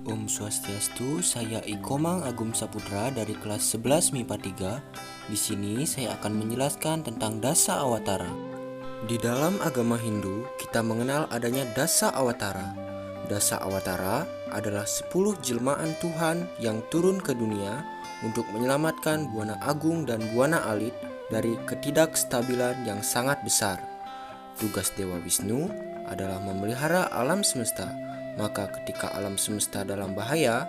Om Swastiastu, saya Ikomang Agung Saputra dari kelas 11 MIPA 3. Di sini saya akan menjelaskan tentang Dasa Awatara. Di dalam agama Hindu, kita mengenal adanya Dasa Awatara. Dasa Awatara adalah 10 jelmaan Tuhan yang turun ke dunia untuk menyelamatkan Buana Agung dan Buana Alit dari ketidakstabilan yang sangat besar. Tugas Dewa Wisnu adalah memelihara alam semesta. Maka ketika alam semesta dalam bahaya,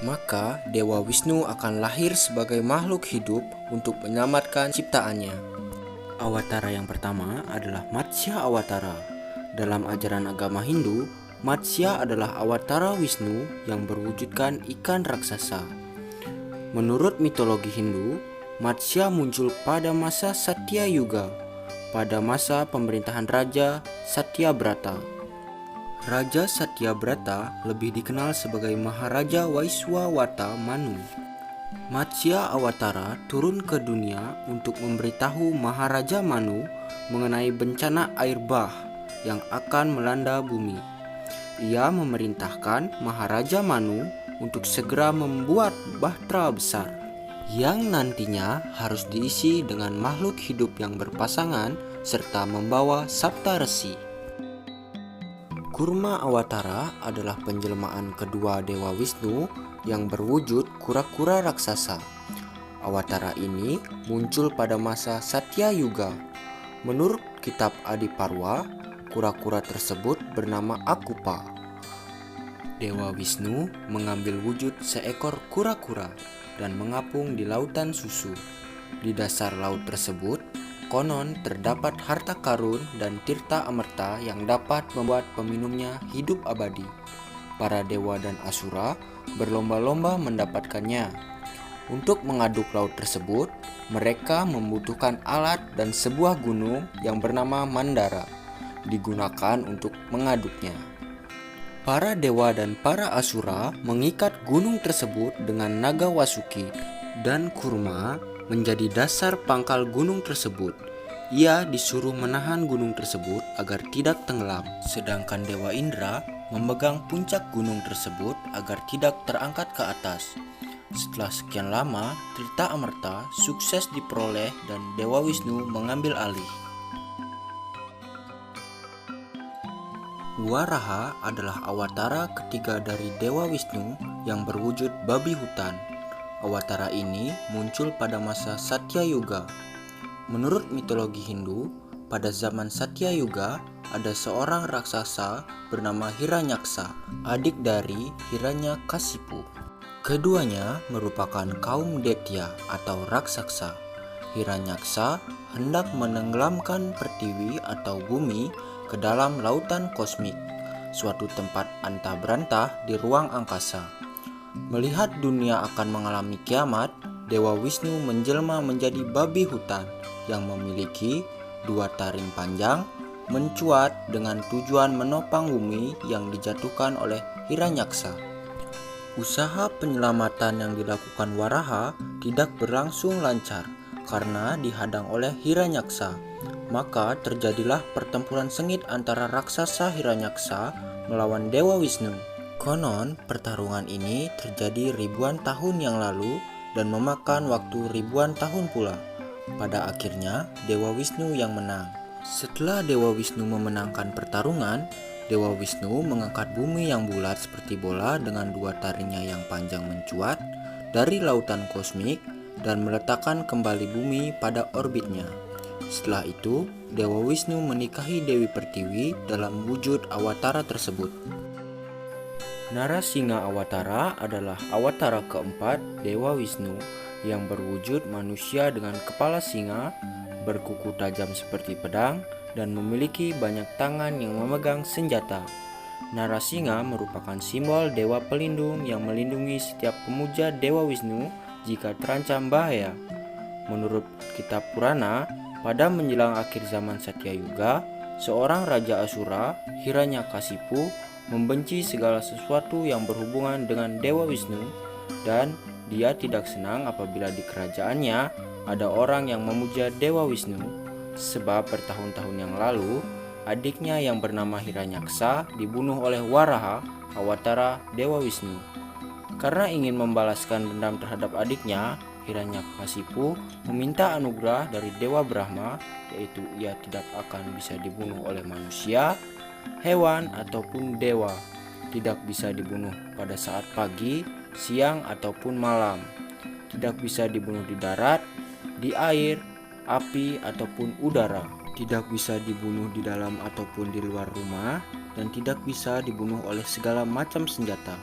maka Dewa Wisnu akan lahir sebagai makhluk hidup untuk menyelamatkan ciptaannya. Awatara yang pertama adalah Matsya Awatara. Dalam ajaran agama Hindu, Matsya adalah awatara Wisnu yang berwujudkan ikan raksasa. Menurut mitologi Hindu, Matsya muncul pada masa Satya Yuga, pada masa pemerintahan Raja Satyabrata. Raja Satyabrata lebih dikenal sebagai Maharaja Waiswawata Manu. Matsya Awatara turun ke dunia untuk memberitahu Maharaja Manu mengenai bencana air bah yang akan melanda bumi. Ia memerintahkan Maharaja Manu untuk segera membuat bahtera besar yang nantinya harus diisi dengan makhluk hidup yang berpasangan serta membawa Sapta Resi. Kurma Awatara adalah penjelmaan kedua Dewa Wisnu yang berwujud kura-kura raksasa. Awatara ini muncul pada masa Satya Yuga. Menurut kitab Adiparwa, kura-kura tersebut bernama Akupa. Dewa Wisnu mengambil wujud seekor kura-kura dan mengapung di lautan susu. Di dasar laut tersebut, konon terdapat harta karun dan tirta amerta yang dapat membuat peminumnya hidup abadi. Para dewa dan asura berlomba-lomba mendapatkannya. Untuk mengaduk laut tersebut, mereka membutuhkan alat dan sebuah gunung yang bernama Mandara digunakan untuk mengaduknya. Para dewa dan para asura mengikat gunung tersebut dengan naga Wasuki, dan Kurma menjadi dasar pangkal gunung tersebut. Ia disuruh menahan gunung tersebut agar tidak tenggelam, sedangkan Dewa Indra memegang puncak gunung tersebut agar tidak terangkat ke atas. Setelah sekian lama, Tirta Amerta sukses diperoleh dan Dewa Wisnu mengambil alih. Waraha adalah awatara ketiga dari Dewa Wisnu yang berwujud babi hutan. Awatara ini muncul pada masa Satya Yuga. Menurut mitologi Hindu, pada zaman Satya Yuga ada seorang raksasa bernama Hiranyaksa, adik dari Hiranyakasipu. Keduanya merupakan kaum Detya atau raksasa. Hiranyaksa hendak menenggelamkan Pertiwi atau bumi ke dalam lautan kosmik, suatu tempat antah berantah di ruang angkasa. Melihat dunia akan mengalami kiamat, Dewa Wisnu menjelma menjadi babi hutan yang memiliki dua taring panjang, mencuat dengan tujuan menopang bumi yang dijatuhkan oleh Hiranyaksa. Usaha penyelamatan yang dilakukan Waraha tidak berlangsung lancar karena dihadang oleh Hiranyaksa. Maka terjadilah pertempuran sengit antara raksasa Hiranyaksa melawan Dewa Wisnu. Konon, pertarungan ini terjadi ribuan tahun yang lalu dan memakan waktu ribuan tahun pula. Pada akhirnya, Dewa Wisnu yang menang. Setelah Dewa Wisnu memenangkan pertarungan, Dewa Wisnu mengangkat bumi yang bulat seperti bola dengan dua taringnya yang panjang mencuat dari lautan kosmik dan meletakkan kembali bumi pada orbitnya. Setelah itu, Dewa Wisnu menikahi Dewi Pertiwi dalam wujud awatara tersebut. Narasingha Awatara adalah awatara keempat Dewa Wisnu yang berwujud manusia dengan kepala singa, berkuku tajam seperti pedang, dan memiliki banyak tangan yang memegang senjata. Narasingha merupakan simbol dewa pelindung yang melindungi setiap pemuja Dewa Wisnu jika terancam bahaya. Menurut kitab Purana, pada menjelang akhir zaman Satya Yuga, seorang raja Asura, Hiranyakasipu, membenci segala sesuatu yang berhubungan dengan Dewa Wisnu, dan dia tidak senang apabila di kerajaannya ada orang yang memuja Dewa Wisnu, sebab bertahun-tahun yang lalu adiknya yang bernama Hiranyaksa dibunuh oleh Waraha, awatara Dewa Wisnu. Karena ingin membalaskan dendam terhadap adiknya, Hiranyakasipu meminta anugerah dari Dewa Brahma, yaitu ia tidak akan bisa dibunuh oleh manusia, hewan, ataupun dewa. Tidak bisa dibunuh pada saat pagi, siang, ataupun malam. Tidak bisa dibunuh di darat, di air, api, ataupun udara. Tidak bisa dibunuh di dalam ataupun di luar rumah, dan tidak bisa dibunuh oleh segala macam senjata.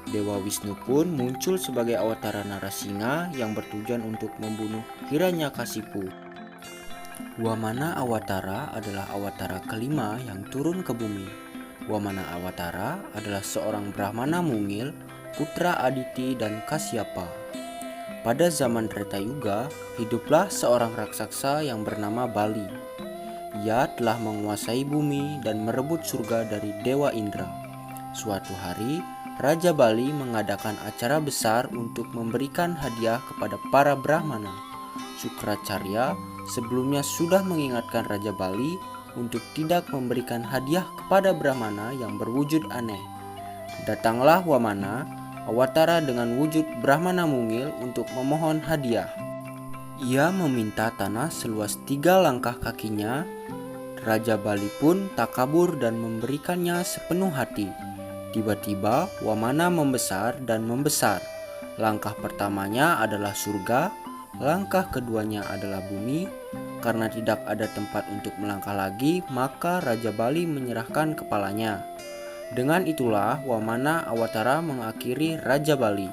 Dewa Wisnu pun muncul sebagai awatara Narasinga yang bertujuan untuk membunuh Hiranyakasipu. Wamana Awatara adalah awatara kelima yang turun ke bumi. Wamana Awatara adalah seorang Brahmana mungil, putra Aditi dan Kasyapa. Pada zaman Treta Yuga, hiduplah seorang raksasa yang bernama Bali. Ia telah menguasai bumi dan merebut surga dari Dewa Indra. Suatu hari, Raja Bali mengadakan acara besar untuk memberikan hadiah kepada para Brahmana. Sukracarya sebelumnya sudah mengingatkan Raja Bali untuk tidak memberikan hadiah kepada Brahmana yang berwujud aneh. Datanglah Wamana, awatara dengan wujud Brahmana mungil untuk memohon hadiah. Ia meminta tanah seluas 3 langkah kakinya. Raja Bali pun tak kabur dan memberikannya sepenuh hati. Tiba-tiba Wamana membesar dan membesar. Langkah pertamanya adalah surga, langkah keduanya adalah bumi. Karena tidak ada tempat untuk melangkah lagi, maka Raja Bali menyerahkan kepalanya. Dengan itulah Wamana Awatara mengakhiri Raja Bali.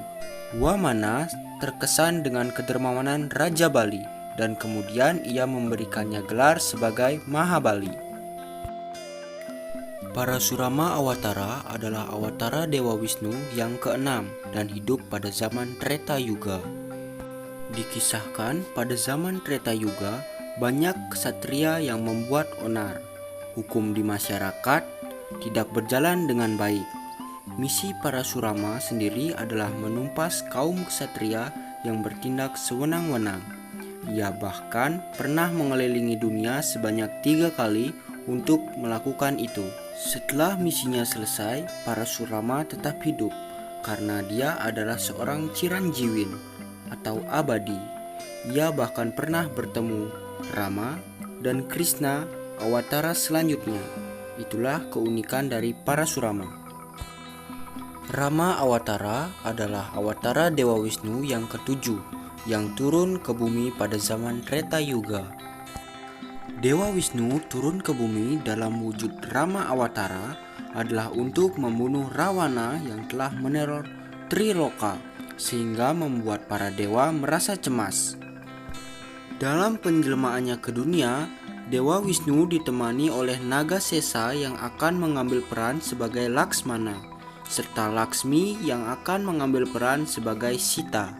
Wamana terkesan dengan kedermawanan Raja Bali dan kemudian ia memberikannya gelar sebagai Mahabali. Parasurama Awatara adalah awatara Dewa Wisnu yang keenam dan hidup pada zaman Treta Yuga. Dikisahkan pada zaman Treta Yuga, banyak ksatria yang membuat onar. Hukum di masyarakat tidak berjalan dengan baik. Misi Parasurama sendiri adalah menumpas kaum ksatria yang bertindak sewenang-wenang. Ia bahkan pernah mengelilingi dunia sebanyak 3 kali untuk melakukan itu. Setelah misinya selesai, Parasurama tetap hidup karena dia adalah seorang Ciranjiwin atau abadi. Ia bahkan pernah bertemu Rama dan Krishna awatara selanjutnya. Itulah keunikan dari Parasurama. Rama Awatara adalah awatara Dewa Wisnu yang ketujuh yang turun ke bumi pada zaman Treta Yuga. Dewa Wisnu turun ke bumi dalam wujud Rama Awatara adalah untuk membunuh Rawana yang telah meneror Triloka sehingga membuat para dewa merasa cemas. Dalam penjelmaannya ke dunia, Dewa Wisnu ditemani oleh Naga Sesa yang akan mengambil peran sebagai Laksmana, serta Laksmi yang akan mengambil peran sebagai Sita.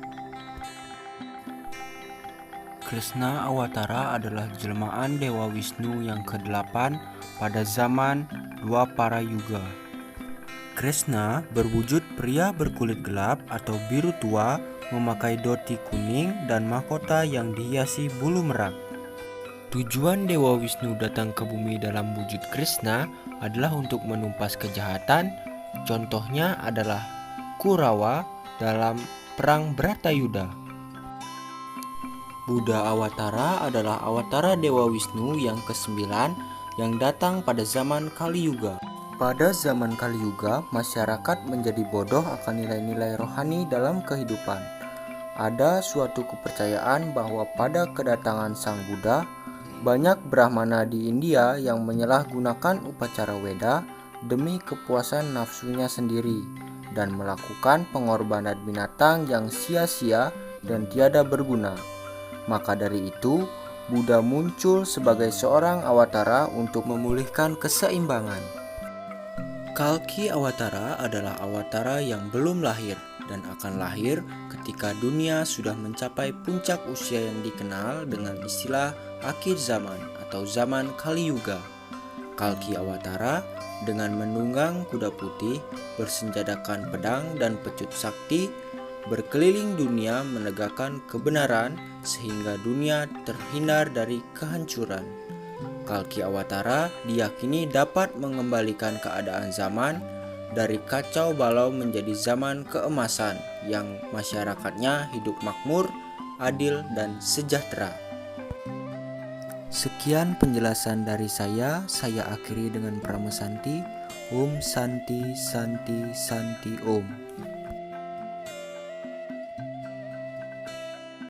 Krishna Awatara adalah jelmaan Dewa Wisnu yang ke-8 pada zaman Dwapara Yuga. Krishna berwujud pria berkulit gelap atau biru tua, memakai dhoti kuning dan mahkota yang dihiasi bulu merak. Tujuan Dewa Wisnu datang ke bumi dalam wujud Krishna adalah untuk menumpas kejahatan. Contohnya adalah Kurawa dalam Perang Bratayuda. Buddha Awatara adalah awatara Dewa Wisnu yang ke-9 yang datang pada zaman Kali Yuga. Pada zaman Kali Yuga, masyarakat menjadi bodoh akan nilai-nilai rohani dalam kehidupan. Ada suatu kepercayaan bahwa pada kedatangan Sang Buddha, banyak Brahmana di India yang menyalahgunakan upacara Weda demi kepuasan nafsunya sendiri dan melakukan pengorbanan binatang yang sia-sia dan tiada berguna. Maka dari itu, Buddha muncul sebagai seorang awatara untuk memulihkan keseimbangan. Kalki Awatara adalah awatara yang belum lahir dan akan lahir ketika dunia sudah mencapai puncak usia yang dikenal dengan istilah akhir zaman atau zaman Kali Yuga. Kalki Awatara dengan menunggang kuda putih, bersenjatakan pedang dan pecut sakti, berkeliling dunia menegakkan kebenaran sehingga dunia terhindar dari kehancuran. Kalki Awatara diyakini dapat mengembalikan keadaan zaman dari kacau balau menjadi zaman keemasan yang masyarakatnya hidup makmur, adil, dan sejahtera. Sekian penjelasan dari saya akhiri dengan Pramu Santi. Om Santi Santi Santi Om.